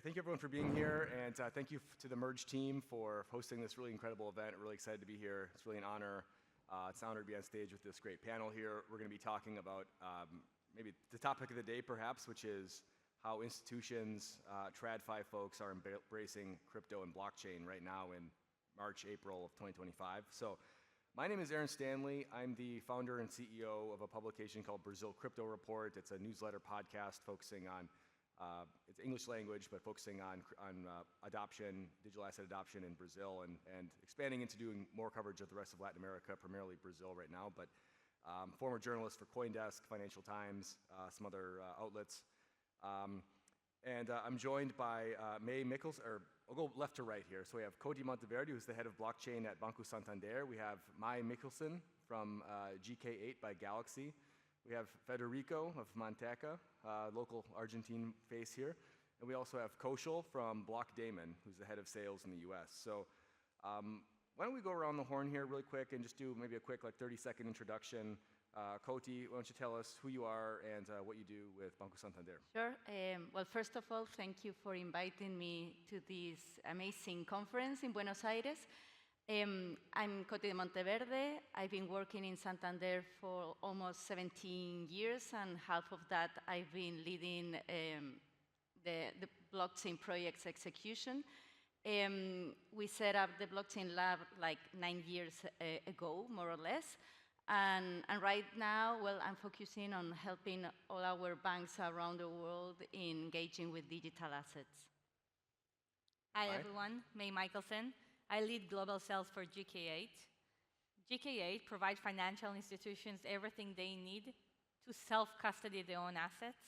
Thank you everyone for being here, and thank you to the Merge team for hosting this really incredible event. Really excited to be here. It's really an honor. It's an honor to be on stage with this great panel here. We're going to be talking about maybe the topic of the day, perhaps, which is how institutions, TradFi folks are embracing crypto and blockchain right now in March, April of 2025. So my name is Aaron Stanley. I'm the founder and CEO of a publication called Brazil Crypto Report. It's a newsletter podcast focusing on, it's English language, but focusing on adoption, digital asset adoption in Brazil, and expanding into doing more coverage of the rest of Latin America, primarily Brazil right now. But former journalist for CoinDesk, Financial Times, some other outlets. I'm joined by May Mikkels, or I'll go left to right here. So we have Coti Monteverde, who's the head of blockchain at Banco Santander. We have Mai Mikkelsen from GK8 by Galaxy. We have Federico of Manteca, local Argentine face here. And we also have Koshal from Blockdaemon, who's the head of sales in the US. So why don't we go around the horn here really quick and just do maybe a quick 30-second introduction. Coti, why don't you tell us who you are and what you do with Banco Santander? Sure. Well, first of all, thank you for inviting me to this amazing conference in Buenos Aires. I'm Coti de Monteverde. I've been working in Santander for almost 17 years, and half of that I've been leading the blockchain project's execution. We set up the blockchain lab like 9 years ago, more or less. And right now, well, I'm focusing on helping all our banks around the world in engaging with digital assets. Hi, everyone. May Mikkelsen. I lead global sales for GK8. GK8 provides financial institutions everything they need to self-custody their own assets,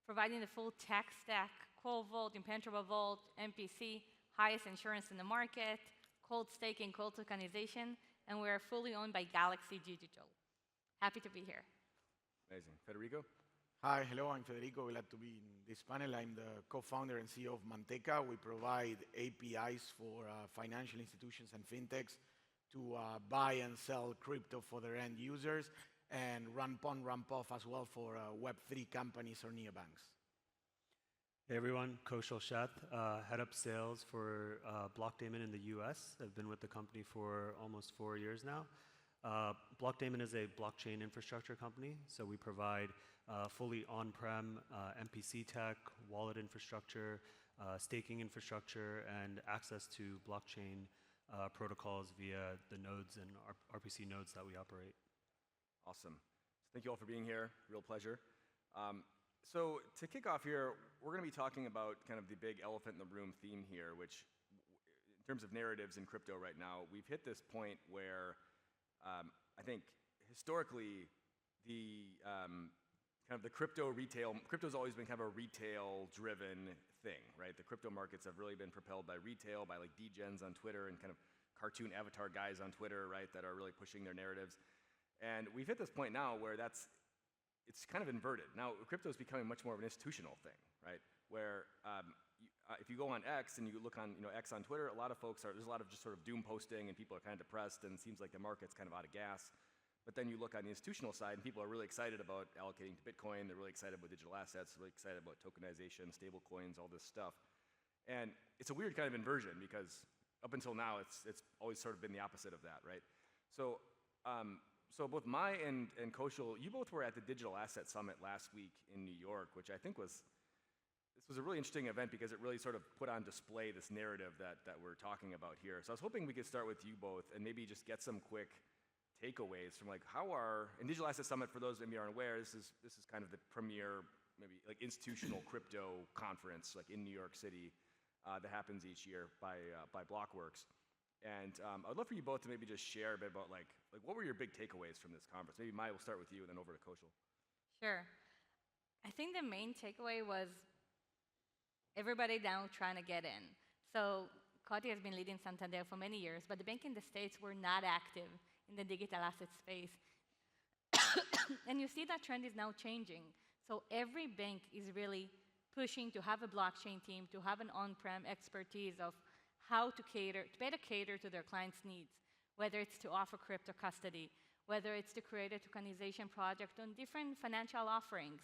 providing the full tech stack, cold vault, impenetrable vault, MPC, highest insurance in the market, cold staking, cold tokenization, and we are fully owned by Galaxy Digital. Happy to be here. Amazing. Federico? Hi, hello, I'm Federico. Glad to be in this panel. I'm the co-founder and CEO of Manteca. We provide APIs for financial institutions and fintechs to buy and sell crypto for their end users, and ramp on, ramp off as well for Web3 companies or neobanks. Hey everyone, Koshal Sheth, head up sales for Blockdaemon in the US. I've been with the company for almost 4 years now. Blockdaemon is a blockchain infrastructure company, so we provide fully on-prem MPC tech, wallet infrastructure, staking infrastructure, and access to blockchain protocols via the nodes and RPC nodes that we operate. Awesome. Thank you all for being here. Real pleasure. So to kick off here, we're going to be talking about kind of the big elephant in the room theme here, which in terms of narratives in crypto right now, we've hit this point where I think historically the kind of the crypto's always been kind of a retail-driven thing, right? The crypto markets have really been propelled by retail, by like degens on Twitter and kind of cartoon avatar guys on Twitter, right, that are really pushing their narratives. And we've hit this point now where it's kind of inverted. Now, crypto is becoming much more of an institutional thing, right? Where if you go on X and you look on X on Twitter, there's a lot of just sort of doom posting and people are kind of depressed and it seems like the market's kind of out of gas. But then you look on the institutional side and people are really excited about allocating to Bitcoin, they're really excited about digital assets, really excited about tokenization, stable coins, all this stuff. And it's a weird kind of inversion because up until now it's always sort of been the opposite of that, right? So both Mai and Koshal, you both were at the Digital Asset Summit last week in New York, which I think this was a really interesting event because it really sort of put on display this narrative that we're talking about here. So I was hoping we could start with you both and maybe just get some quick takeaways from like in Digital Asset Summit, for those that maybe aren't aware, this is kind of the premier maybe like institutional crypto conference like in New York City that happens each year by Blockworks. And I'd love for you both to maybe just share a bit about like what were your big takeaways from this conference? Maybe Mai, will start with you and then over to Koshal. Sure. I think the main takeaway was everybody now trying to get in. So Coti has been leading Santander for many years, but the bank in the States were not active in the digital asset space. And you see that trend is now changing. So every bank is really pushing to have a blockchain team, to have an on-prem expertise of how to better cater to their clients' needs, whether it's to offer crypto custody, whether it's to create a tokenization project on different financial offerings.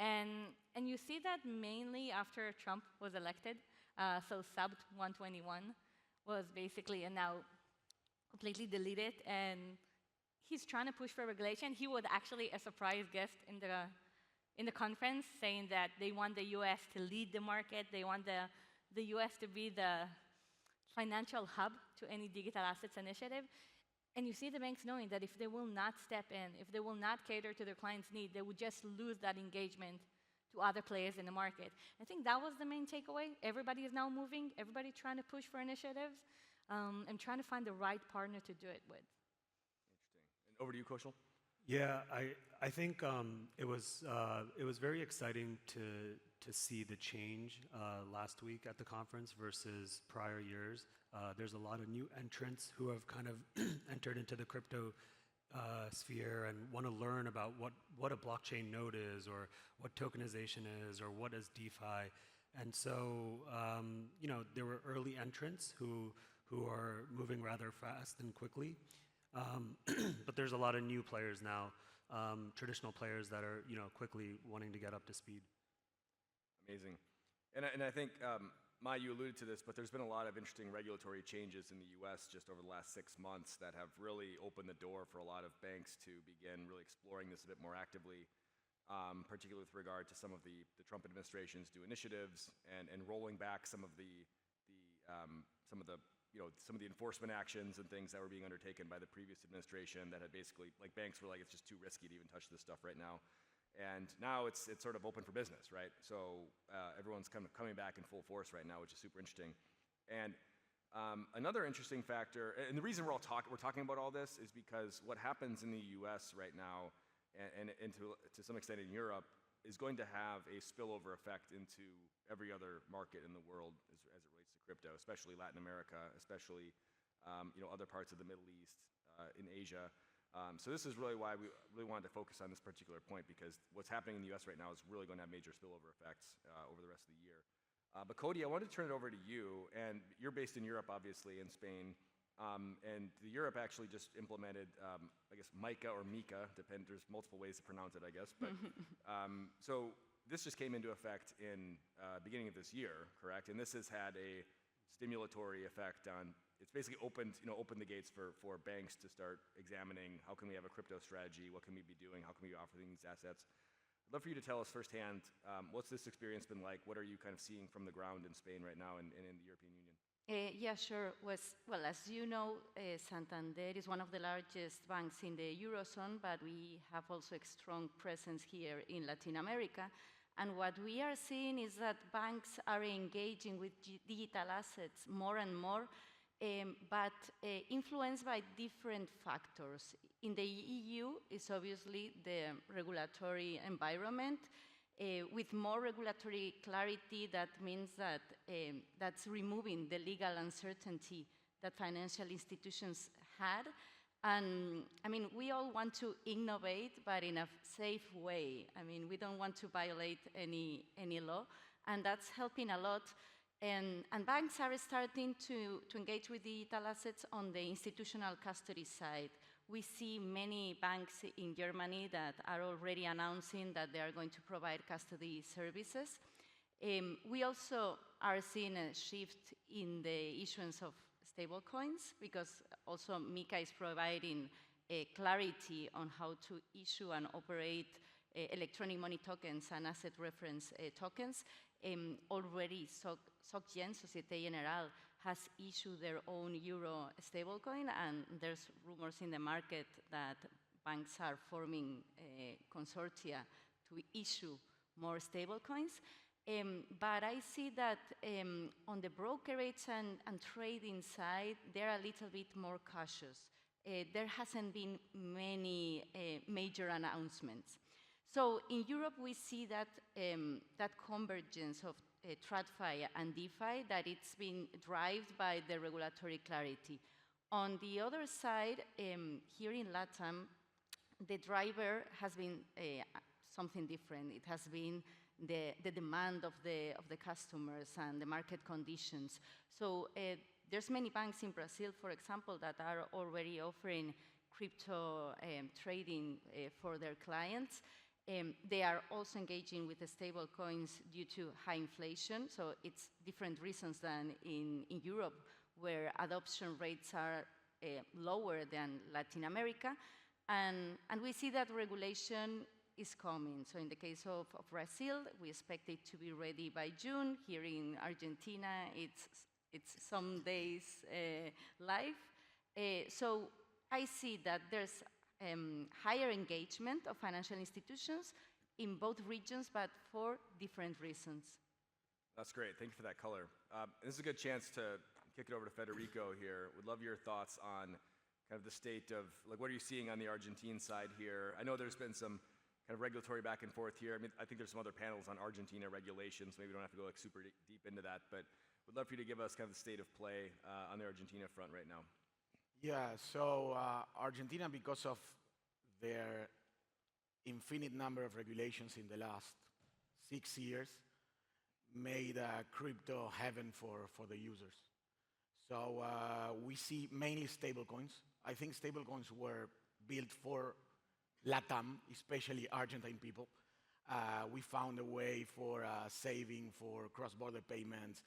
And you see that mainly after Trump was elected. So sub 121 was basically and now completely deleted. And he's trying to push for regulation. He was actually a surprise guest in the conference, saying that they want the U.S. to lead the market. They want the U.S. to be the financial hub to any digital assets initiative. And you see the banks knowing that if they will not step in, if they will not cater to their clients' need, they would just lose that engagement to other players in the market. I think that was the main takeaway. Everybody is now moving, everybody trying to push for initiatives, and trying to find the right partner to do it with. Interesting. And over to you, Kaushal. Yeah, I think it was very exciting to see the change last week at the conference versus prior years. There's a lot of new entrants who have kind of entered into the crypto sphere and want to learn about what a blockchain node is, or what tokenization is, or what is DeFi. And so, there were early entrants who are moving rather fast and quickly. But there's a lot of new players now, traditional players that are quickly wanting to get up to speed. Amazing. And I think, Mai, you alluded to this, but there's been a lot of interesting regulatory changes in the US just over the last 6 months that have really opened the door for a lot of banks to begin really exploring this a bit more actively, particularly with regard to some of the Trump administration's new initiatives and rolling back some of the enforcement actions and things that were being undertaken by the previous administration that had basically, like, banks were like, it's just too risky to even touch this stuff right now. And now it's sort of open for business, right? So everyone's kind of coming back in full force right now, which is super interesting. And another interesting factor, and the reason we're talking about all this is because what happens in the US right now, and to some extent in Europe, is going to have a spillover effect into every other market in the world as it relates to crypto, especially Latin America, especially other parts of the Middle East, in Asia. So this is really why we really wanted to focus on this particular point, because what's happening in the US right now is really going to have major spillover effects over the rest of the year. But Cody, I wanted to turn it over to you, and you're based in Europe, obviously, in Spain. And Europe actually just implemented, I guess, MiCA or MiCA, there's multiple ways to pronounce it, I guess. But so this just came into effect in beginning of this year, correct? And this has had a stimulatory effect on, it's basically opened the gates for banks to start examining how can we have a crypto strategy, what can we be doing, how can we offer these assets. I'd love for you to tell us firsthand, what's this experience been like? What are you kind of seeing from the ground in Spain right now and in the European Union? Yeah, sure. Well, as you know, Santander is one of the largest banks in the Eurozone, but we have also a strong presence here in Latin America. And what we are seeing is that banks are engaging with digital assets more and more, but influenced by different factors. In the EU, it's obviously the regulatory environment. With more regulatory clarity, that means that that's removing the legal uncertainty that financial institutions had. And I mean, we all want to innovate, but in a safe way. I mean, we don't want to violate any law, and that's helping a lot. And banks are starting to engage with digital assets on the institutional custody side. We see many banks in Germany that are already announcing that they are going to provide custody services. We also are seeing a shift in the issuance of stablecoins, because also MiCA is providing clarity on how to issue and operate electronic money tokens and asset reference tokens. Already SocGen, Societe Generale, has issued their own euro stablecoin, and there's rumors in the market that banks are forming consortia to issue more stablecoins. But I see that on the brokerage and trading side, they're a little bit more cautious. There hasn't been many major announcements. So in Europe, we see that that convergence of TradFi and DeFi, that it's been driven by the regulatory clarity. On the other side, here in LATAM, the driver has been something different. It has been the demand of the customers and the market conditions. So there's many banks in Brazil, for example, that are already offering crypto trading for their clients. They are also engaging with the stable coins due to high inflation. So it's different reasons than in Europe, where adoption rates are lower than Latin America. And we see that regulation is coming. So in the case of Brazil, we expect it to be ready by June. Here in Argentina, it's some days live. So I see that there's higher engagement of financial institutions in both regions, but for different reasons. That's great. Thank you for that color. This is a good chance to kick it over to Federico here. Would love your thoughts on kind of the state of, like, what are you seeing on the Argentine side here? I know there's been some kind of regulatory back and forth here. I mean, I think there's some other panels on Argentina regulations. Maybe we don't have to go like super deep into that, but would love for you to give us kind of the state of play on the Argentina front right now. Yeah, so Argentina, because of their infinite number of regulations in the last 6 years, made crypto heaven for the users. So we see mainly stablecoins. I think stablecoins were built for LATAM, especially Argentine people. We found a way for saving, for cross-border payments,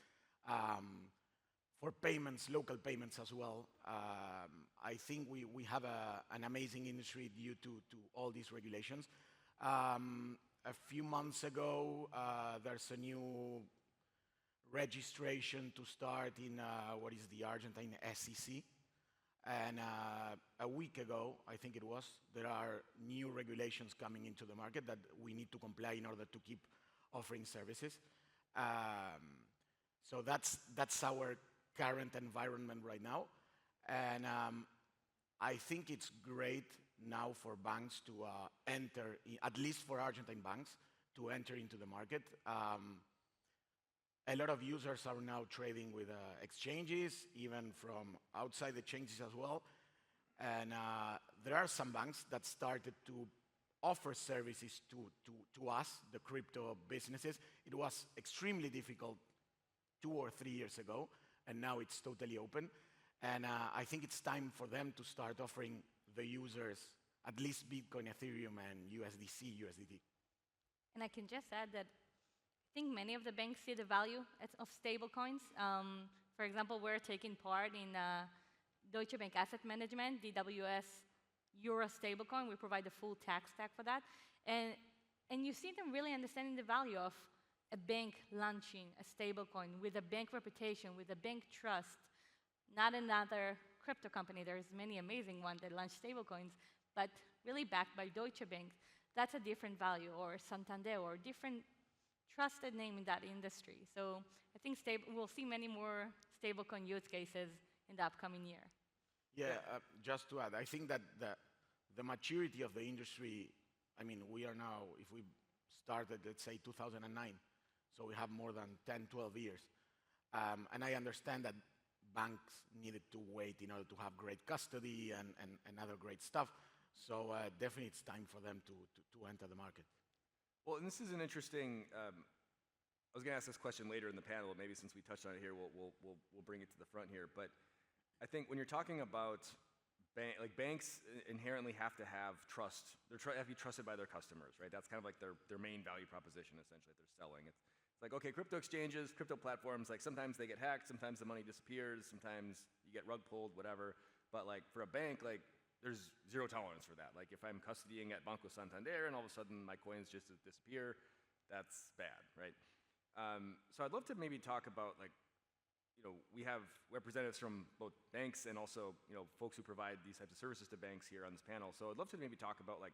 for payments, local payments as well. I think we have an amazing industry due to all these regulations. A few months ago, there's a new registration to start in what is the Argentine SEC. And a week ago, I think it was, there are new regulations coming into the market that we need to comply in order to keep offering services. So that's our current environment right now. And I think it's great now for banks to enter, at least for Argentine banks, to enter into the market. A lot of users are now trading with exchanges, even from outside the exchanges as well. And there are some banks that started to offer services to us, the crypto businesses. It was extremely difficult 2 or 3 years ago, and now it's totally open. And I think it's time for them to start offering the users at least Bitcoin, Ethereum, and USDC, USDT. And I can just add that I think many of the banks see the value of stablecoins. For example, we're taking part in Deutsche Bank Asset Management, DWS Euro stablecoin. We provide the full tech stack for that. And you see them really understanding the value of a bank launching a stablecoin with a bank reputation, with a bank trust, not another crypto company. There's many amazing ones that launch stablecoins, but really backed by Deutsche Bank. That's a different value, or Santander, or different trusted name in that industry. So I think we'll see many more stablecoin use cases in the upcoming year. Yeah, just to add, I think that the maturity of the industry, I mean, we are now, if we started, let's say, 2009, so we have more than 10, 12 years. And I understand that banks needed to wait in order to have great custody and other great stuff. So definitely it's time for them to enter the market. Well, and this is an interesting. I was going to ask this question later in the panel, but maybe since we touched on it here, we'll bring it to the front here. But I think when you're talking about banks inherently have to have trust. They have to be trusted by their customers, right? That's kind of like their main value proposition, essentially, that they're selling. It's like, okay, crypto exchanges, crypto platforms, like sometimes they get hacked, sometimes the money disappears, sometimes you get rug pulled, whatever. But like for a bank, like there's zero tolerance for that. Like if I'm custodying at Banco Santander and all of a sudden my coins just disappear, that's bad, right? So I'd love to maybe talk about we have representatives from both banks and also folks who provide these types of services to banks here on this panel. So I'd love to maybe talk about like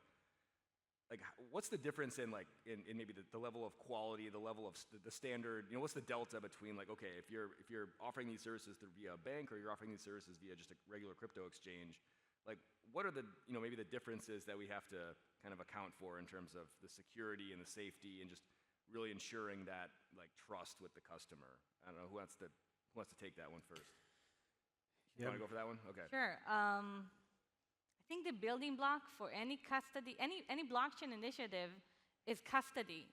what's the difference in maybe the level of quality, the level of the standard, what's the delta between like, okay, if you're offering these services via a bank or you're offering these services via just a regular crypto exchange, like what are the maybe the differences that we have to kind of account for in terms of the security and the safety and just really ensuring that like trust with the customer? I don't know who wants to take that one first. You want to go for that one? Okay. Sure. I think the building block for any custody, any blockchain initiative is custody.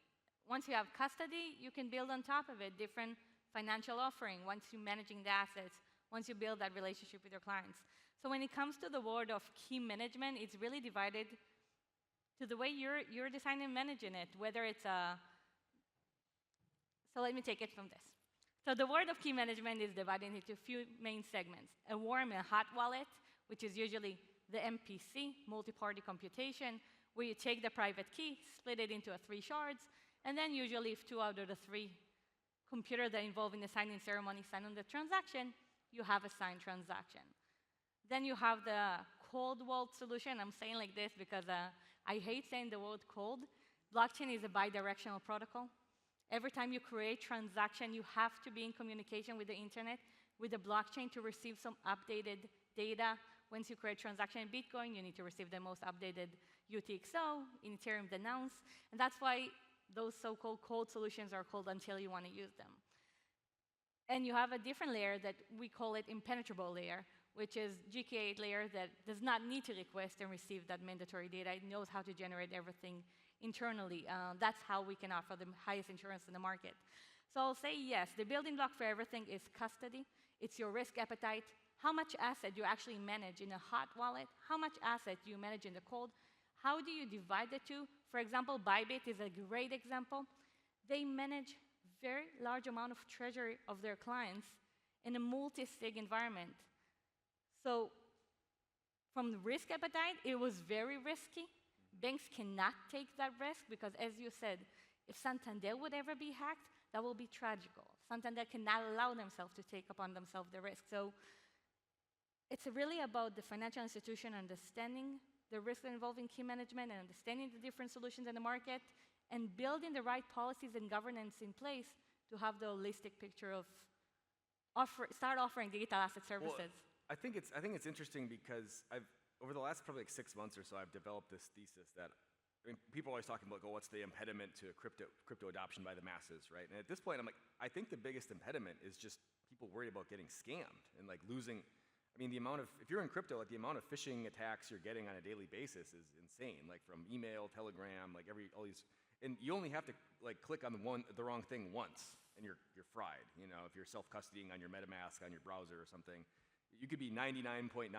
Once you have custody, you can build on top of it different financial offering. Once you're managing the assets, once you build that relationship with your clients. So when it comes to the world of key management, it's really divided to the way you're designing and managing it, whether it's a, so let me take it from this. So the word of key management is divided into a few main segments. A warm and hot wallet, which is usually the MPC, multi-party computation, where you take the private key, split it into 3 shards, and then usually if 2 out of the 3 computers that involved in the signing ceremony sign on the transaction, you have a signed transaction. Then you have the cold vault solution. I'm saying like this because I hate saying the word cold. Blockchain is a bidirectional protocol. Every time you create transaction, you have to be in communication with the internet, with the blockchain to receive some updated data. Once you create transaction in Bitcoin, you need to receive the most updated UTXO, in Ethereum the nonce, and that's why those so-called cold solutions are called until you want to use them. And you have a different layer that we call it impenetrable layer, which is GK8 layer that does not need to request and receive that mandatory data. It knows how to generate everything internally. That's how we can offer the highest insurance in the market. So I'll say yes, the building block for everything is custody. It's your risk appetite, how much asset you actually manage in a hot wallet, how much asset you manage in the cold, how do you divide the two? For example, Bybit is a great example. They manage very large amount of treasury of their clients in a multi-sig environment. So from the risk appetite, it was very risky. Banks cannot take that risk because, as you said, if Santander would ever be hacked, that will be tragical. Santander cannot allow themselves to take upon themselves the risk. So it's really about the financial institution understanding the risk involving key management and understanding the different solutions in the market and building the right policies and governance in place to have the holistic picture of start offering digital asset services. Well, I think it's interesting because over the last probably like 6 months or so, I've developed this thesis that, I mean, people are always talking about, what's the impediment to crypto adoption by the masses, right? And at this point, I'm like, I think the biggest impediment is just people worried about getting scammed and like losing. I mean, the amount of, if you're in crypto, like the amount of phishing attacks you're getting on a daily basis is insane. Like from email, Telegram, like all these, and you only have to like click on the wrong thing once, and you're fried. You know, if you're self-custodying on your MetaMask on your browser or something, you could be 99.99%,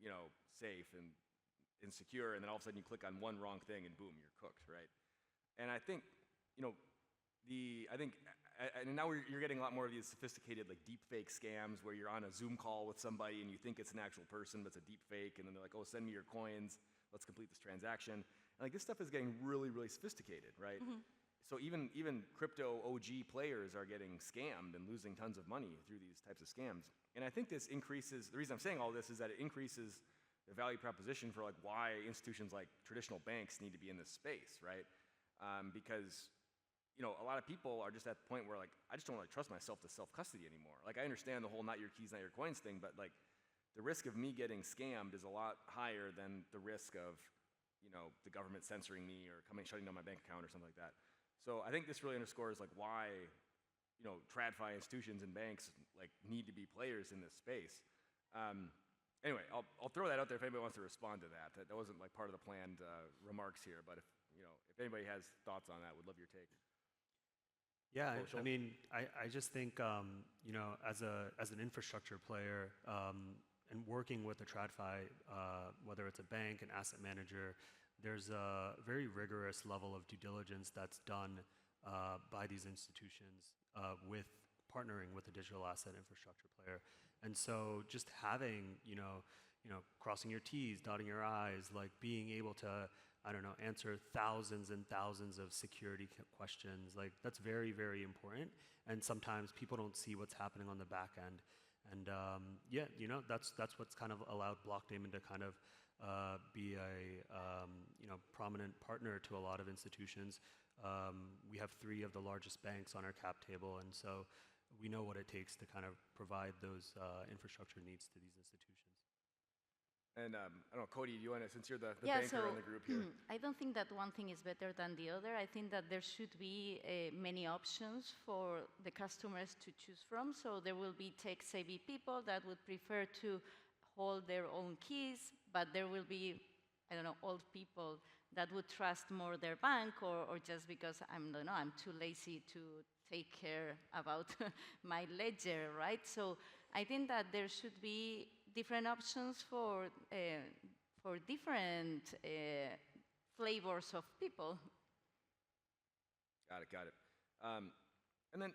you know, safe and secure, and then all of a sudden you click on one wrong thing, and boom, you're cooked, right? And I think, you know, and now you're getting a lot more of these sophisticated like deep fake scams where you're on a Zoom call with somebody and you think it's an actual person, but it's a deep fake, and then they're like, oh, send me your coins, let's complete this transaction. And like this stuff is getting really, really sophisticated, right? Mm-hmm. So even crypto OG players are getting scammed and losing tons of money through these types of scams. And I think this increases, the reason I'm saying all this is that it increases the value proposition for like why institutions like traditional banks need to be in this space, right? Because, you know, a lot of people are just at the point where like, I just don't really trust myself to self-custody anymore. Like I understand the whole not your keys, not your coins thing, but like the risk of me getting scammed is a lot higher than the risk of, you know, the government censoring me or shutting down my bank account or something like that. So I think this really underscores like why, you know, TradFi institutions and banks like need to be players in this space. Anyway, I'll throw that out there if anybody wants to respond to that. That wasn't like part of the planned remarks here, but if anybody has thoughts on that, would love your take. Yeah, I mean, I just think, you know, as an infrastructure player and working with a TradFi, whether it's a bank, an asset manager, there's a very rigorous level of due diligence that's done by these institutions with partnering with a digital asset infrastructure player. And so just having, you know, crossing your T's, dotting your I's, like being able to, I don't know, answer thousands and thousands of security questions, like that's very, very important. And sometimes people don't see what's happening on the back end. And yeah, you know, that's what's kind of allowed Blockdaemon to kind of be a prominent partner to a lot of institutions. We have 3 of the largest banks on our cap table, and so we know what it takes to kind of provide those infrastructure needs to these institutions. And I don't know, Cody, do you want to, since you're the banker in the group here? I don't think that one thing is better than the other. I think that there should be many options for the customers to choose from. So there will be tech-savvy people that would prefer to hold their own keys, but there will be, I don't know, old people that would trust more their bank, or just because I'm too lazy to take care about my ledger, right? So I think that there should be different options for different flavors of people. Got it, got it. And then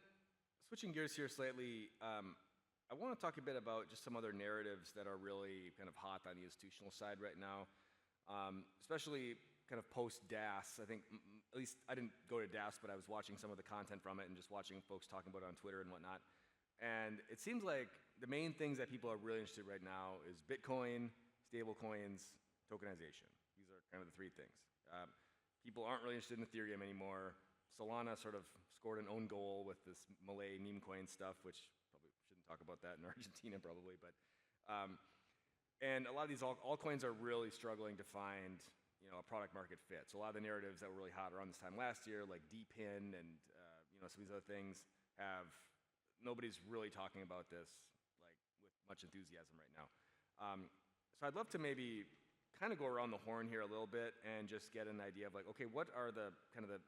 switching gears here slightly, I want to talk a bit about just some other narratives that are really kind of hot on the institutional side right now, especially kind of post-DAS. I think, at least I didn't go to DAS, but I was watching some of the content from it and just watching folks talking about it on Twitter and whatnot. And it seems like the main things that people are really interested in right now is Bitcoin, stablecoins, tokenization. These are kind of the three things. People aren't really interested in Ethereum anymore. Solana sort of scored an own goal with this Malay meme coin stuff, which probably shouldn't talk about that in Argentina probably, but and a lot of these altcoins are really struggling to find a product market fit. So a lot of the narratives that were really hot around this time last year, like DPIN and some of these other things, nobody's really talking about this like with much enthusiasm right now. So I'd love to maybe kind of go around the horn here a little bit and just get an idea of like, okay, what are the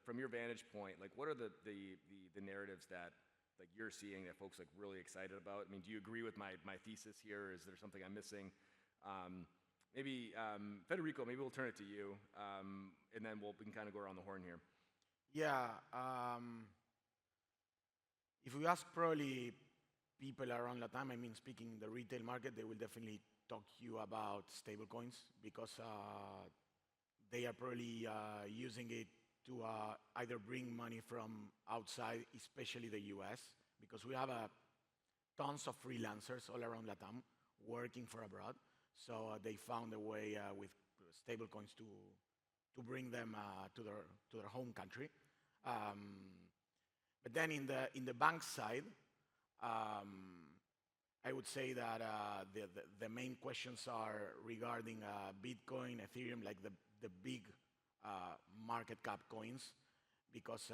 from your vantage point, like what are the narratives that like you're seeing that folks like really excited about? I mean, do you agree with my thesis here? Is there something I'm missing? Maybe Federico, maybe we'll turn it to you, and then we can kind of go around the horn here. Yeah. If we ask probably people around Latam, I mean, speaking in the retail market, they will definitely talk to you about stablecoins because they are probably using it to either bring money from outside, especially the US, because we have tons of freelancers all around Latam working for abroad. So they found a way with stablecoins to bring them to their home country. But then in the bank side, I would say that the main questions are regarding Bitcoin, Ethereum, like the big market cap coins, because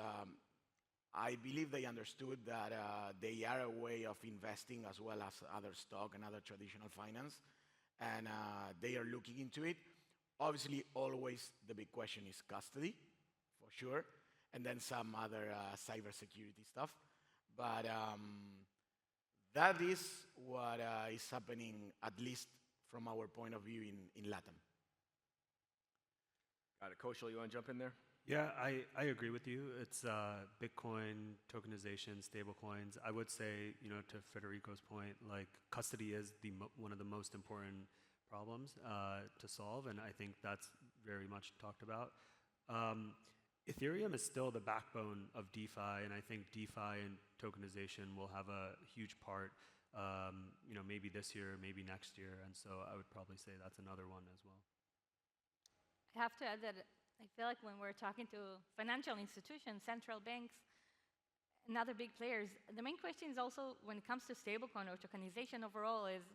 I believe they understood that they are a way of investing as well as other stock and other traditional finance, and they are looking into it. Obviously, always the big question is custody, for sure, and then some other cybersecurity stuff. But that is what is happening, at least from our point of view in LATAM. Got it. Koshal, you want to jump in there? Yeah, I agree with you. It's Bitcoin, tokenization, stablecoins. I would say, to Federico's point, like custody is one of the most important problems to solve, and I think that's very much talked about. Ethereum is still the backbone of DeFi, and I think DeFi and tokenization will have a huge part, maybe this year, maybe next year, and so I would probably say that's another one as well. I have to add that I feel like when we're talking to financial institutions, central banks, and other big players, the main question is also when it comes to stablecoin or tokenization overall is,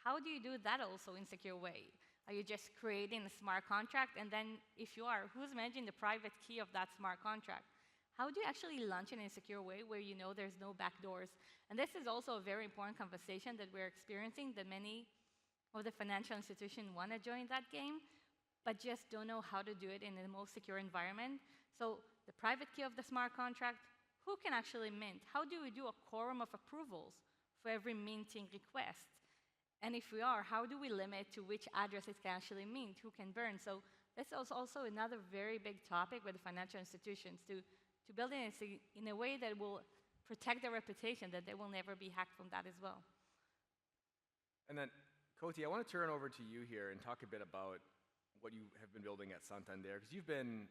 how do you do that also in a secure way? Are you just creating a smart contract? And then if you are, who's managing the private key of that smart contract? How do you actually launch it in a secure way where you know there's no backdoors? And this is also a very important conversation that we're experiencing, that many of the financial institutions want to join that game, but just don't know how to do it in the most secure environment. So the private key of the smart contract, who can actually mint? How do we do a quorum of approvals for every minting request? And if we are, how do we limit to which addresses can actually mint, who can burn? So this is also another very big topic with the financial institutions, to build it in a way that will protect their reputation, that they will never be hacked from that as well. And then, Koti, I want to turn over to you here and talk a bit about what you have been building at Santander, because you've been,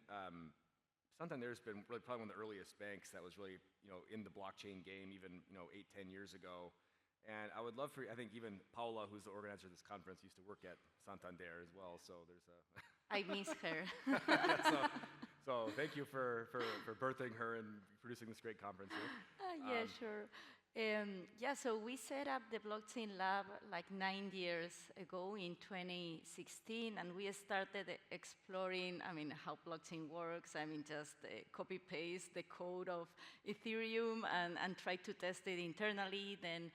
Santander's been really probably one of the earliest banks that was really, in the blockchain game even, 8-10 years ago. And I would love for, I think even Paula, who's the organizer of this conference, used to work at Santander as well, so there's a... I miss her. Yeah, so thank you for birthing her and producing this great conference here. Yeah, sure. So we set up the Blockchain Lab like 9 years ago in 2016, and we started exploring, how blockchain works. Just copy-paste the code of Ethereum and try to test it internally. Then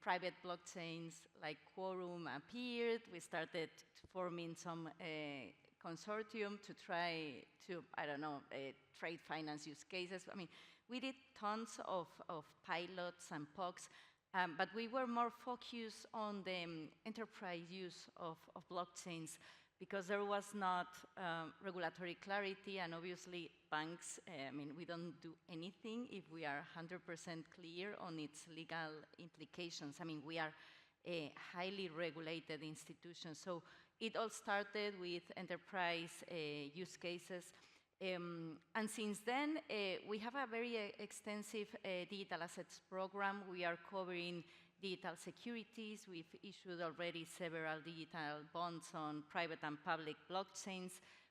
private blockchains like Quorum appeared. We started forming some consortium to try to, trade finance use cases. We did tons of pilots and POCs, but we were more focused on the enterprise use of blockchains, because there was not regulatory clarity, and obviously banks, I mean, we don't do anything if we are 100% clear on its legal implications. I mean, we are a highly regulated institution. So it all started with enterprise use cases. And since then, we have a very extensive digital assets program. We are covering digital securities. We've issued already several digital bonds on private and public blockchains.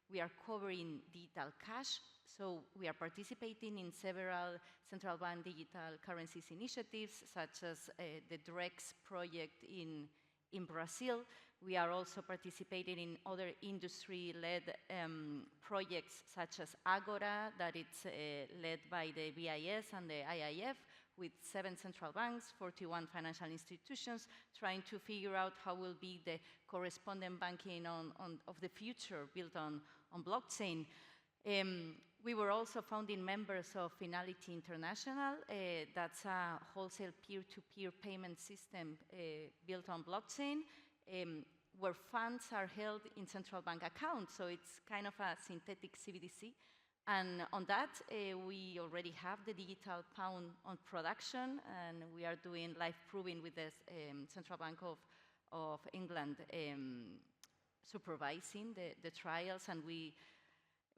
We are covering digital cash. So we are participating in several central bank digital currencies initiatives, such as the DREX project in Brazil. We are also participating in other industry-led projects, such as Agora, that it's led by the BIS and the IIF, with 7 central banks, 41 financial institutions, trying to figure out how will be the correspondent banking of the future built on blockchain. We were also founding members of Finality International. That's a wholesale peer-to-peer payment system built on blockchain, where funds are held in central bank accounts. So it's kind of a synthetic CBDC. And on that, we already have the digital pound on production, and we are doing live proving with the Central Bank of England supervising the trials, and we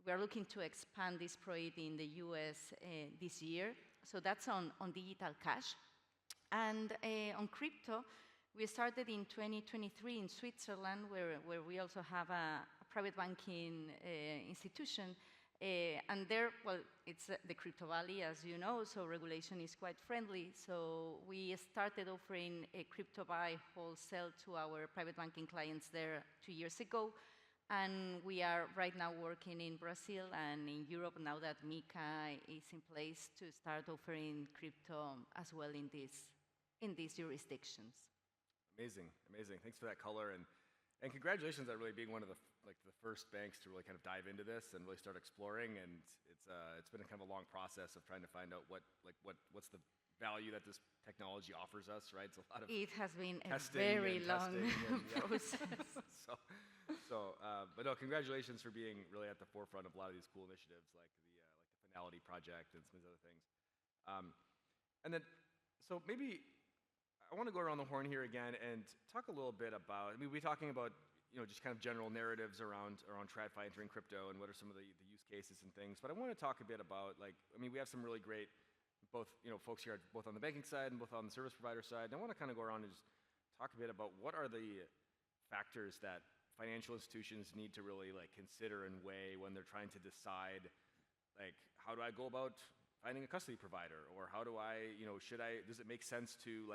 are looking to expand this project in the US this year. So that's on digital cash. And on crypto, we started in 2023 in Switzerland, where we also have a private banking institution. And there, well, it's the Crypto Valley, as you know, so regulation is quite friendly. So we started offering a crypto buy wholesale to our private banking clients there 2 years ago. And we are right now working in Brazil and in Europe now that MiCA is in place to start offering crypto as well in these jurisdictions. Amazing, amazing. Thanks for that color, and congratulations on really being one of the first banks to really kind of dive into this and really start exploring. And it's been a kind of a long process of trying to find out what's the value that this technology offers us, right? It's a lot of it has been a testing very and long testing and, process. But no, congratulations for being really at the forefront of a lot of these cool initiatives, like the Finality project and some of these other things. And then, so maybe I want to go around the horn here again and talk a little bit about, I mean, we're talking about, just kind of general narratives around TradFi entering crypto and what are some of the use cases and things. But I want to talk a bit about, we have some really great, both, folks here, both on the banking side and both on the service provider side. And I want to kind of go around and just talk a bit about what are the factors that financial institutions need to really consider and weigh when they're trying to decide, how do I go about finding a custody provider, or how do I, does it make sense to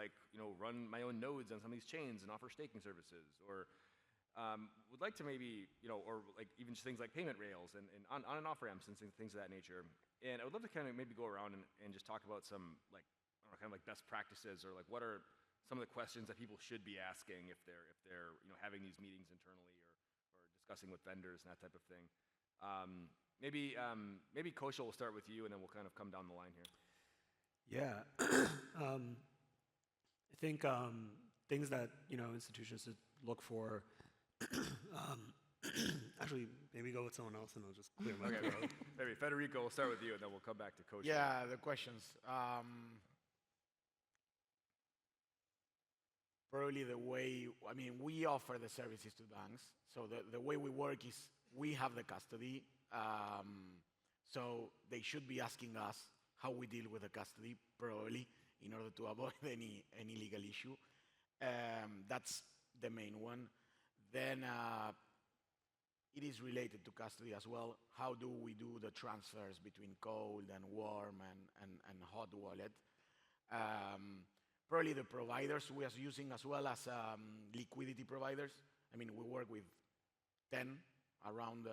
run my own nodes on some of these chains and offer staking services, or would like to maybe, or even just things like payment rails and on and off ramps and things of that nature. And I would love to kind of maybe go around and just talk about some I don't know, kind of best practices, or what are some of the questions that people should be asking if they're having these meetings internally or discussing with vendors and that type of thing. Maybe Kaushal will start with you, and then we'll kind of come down the line here. Yeah, I think things that institutions should look for. Actually, maybe go with someone else, and I'll just clear my throat. Maybe Federico, we'll start with you, and then we'll come back to Kaushal. Yeah, the questions. Probably the way, we offer the services to banks. So the way we work is we have the custody. So they should be asking us how we deal with the custody, probably, in order to avoid any legal issue. That's the main one. Then it is related to custody as well. How do we do the transfers between cold and warm and hot wallet? Probably the providers we are using as well as liquidity providers. We work with 10 around,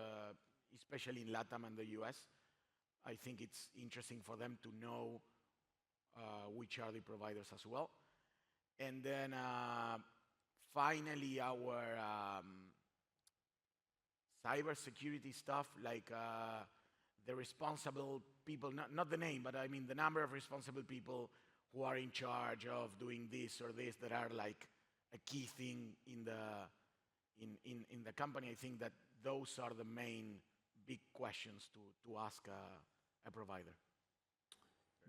especially in LATAM and the US. I think it's interesting for them to know which are the providers as well. And then finally, our cybersecurity stuff, the responsible people, not the name, but the number of responsible people who are in charge of doing this or this, that are a key thing in in the company, I think that those are the main big questions to ask a provider.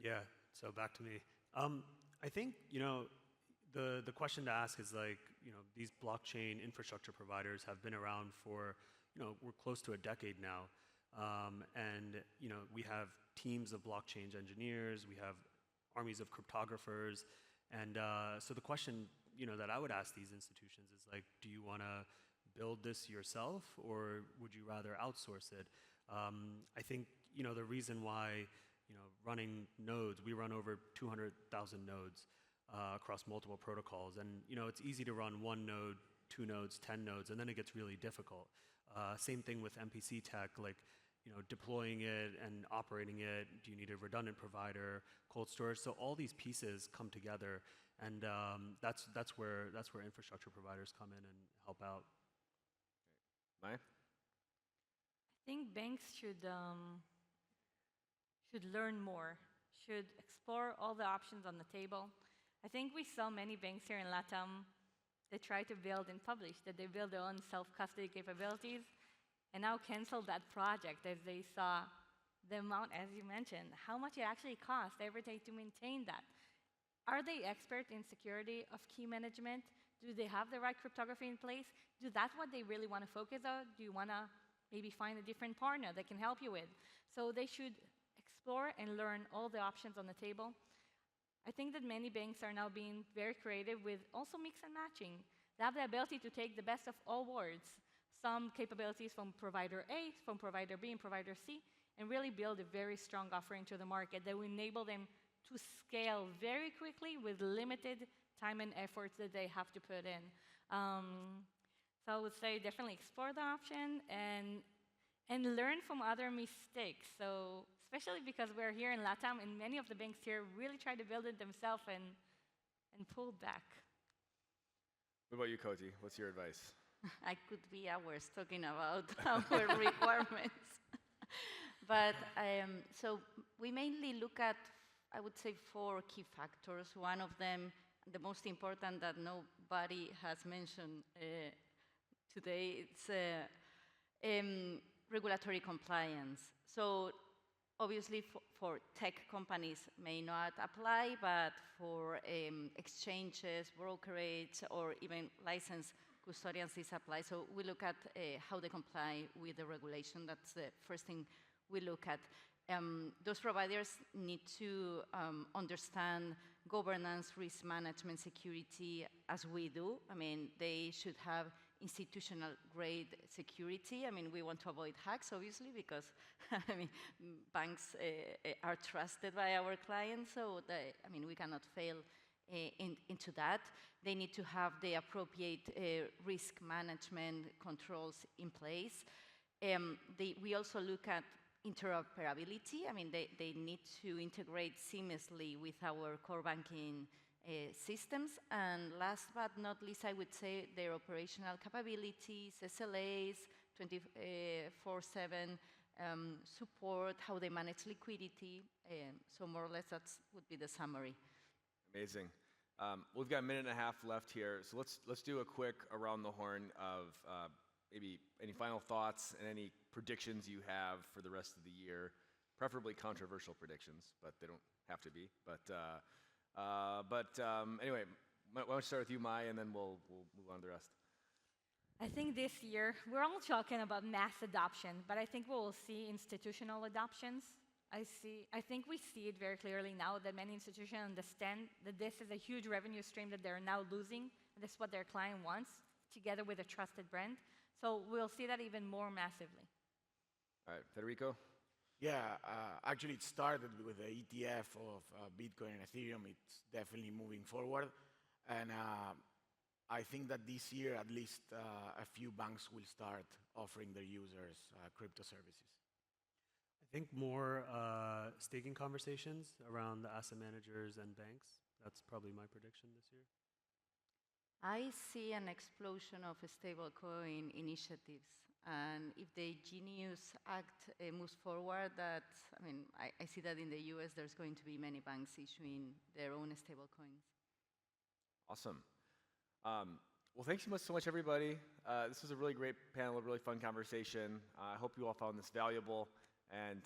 Yeah, so back to me. I think, the question to ask is like, these blockchain infrastructure providers have been around for, we're close to a decade now. And, we have teams of blockchain engineers, we have armies of cryptographers. And so the question, that I would ask these institutions is like, do you want to build this yourself or would you rather outsource it? I think, the reason why, running nodes, we run over 200,000 nodes across multiple protocols. And, it's easy to run one node, 2 nodes, 10 nodes, and then it gets really difficult. Same thing with MPC tech, like, deploying it and operating it. Do you need a redundant provider, cold storage? So all these pieces come together, and that's where infrastructure providers come in and help out. Maya? I think banks should learn more, should explore all the options on the table. I think we saw many banks here in LATAM that try to build and publish, that they build their own self-custody capabilities, and now cancel that project as they saw the amount, as you mentioned, how much it actually costs every day to maintain that. Are they expert in security of key management? Do they have the right cryptography in place? Do that's what they really want to focus on? Do you want to maybe find a different partner that can help you with? So they should explore and learn all the options on the table. I think that many banks are now being very creative with also mix and matching. They have the ability to take the best of all worlds, some capabilities from provider A, from provider B, and provider C, and really build a very strong offering to the market that will enable them to scale very quickly with limited time and efforts that they have to put in. So I would say definitely explore the option and learn from other mistakes. So especially because we're here in LATAM and many of the banks here really try to build it themselves and pull back. What about you, Koti? What's your advice? I could be hours talking about our requirements. But so we mainly look at, I would say, 4 key factors. One of them, the most important that nobody has mentioned today, it's regulatory compliance. So obviously for tech companies may not apply, but for exchanges, brokerage, or even licensed custodians, this applies. So we look at how they comply with the regulation. That's the first thing we look at. Those providers need to understand governance, risk management, security, as we do. I mean, they should have institutional grade security. I mean, we want to avoid hacks, obviously, because I mean, banks are trusted by our clients, so we cannot fail into that. They need to have the appropriate risk management controls in place. We also look at interoperability. I mean, they need to integrate seamlessly with our core banking systems. And last but not least, I would say their operational capabilities, SLAs, 24/7 support, how they manage liquidity. So more or less, that would be the summary. Amazing. We've got a minute and a half left here, so let's do a quick around the horn of maybe any final thoughts and any predictions you have for the rest of the year, preferably controversial predictions, but they don't have to be. But anyway, why don't we start with you, Mai, and then we'll move on to the rest. I think this year, we're all talking about mass adoption, but I think we will see institutional adoptions. I think we see it very clearly now that many institutions understand that this is a huge revenue stream that they're now losing, and this is what their client wants, together with a trusted brand. So we'll see that even more massively. All right, Federico? Yeah, actually it started with the ETF of Bitcoin and Ethereum. It's definitely moving forward. And I think that this year, at least a few banks will start offering their users crypto services. I think more staking conversations around the asset managers and banks. That's probably my prediction this year. I see an explosion of stablecoin initiatives. And if the Genius Act moves forward, I see that in the US there's going to be many banks issuing their own stablecoins. Awesome. Well, thanks so much, everybody. This was a really great panel, a really fun conversation. I hope you all found this valuable, and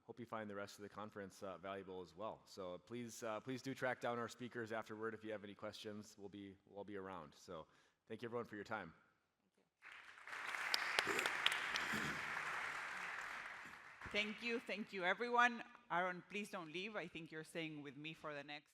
hope you find the rest of the conference valuable as well. So please do track down our speakers afterward if you have any questions. We'll be around. So thank you, everyone, for your time. Thank you, everyone. Aaron, please don't leave. I think you're staying with me for the next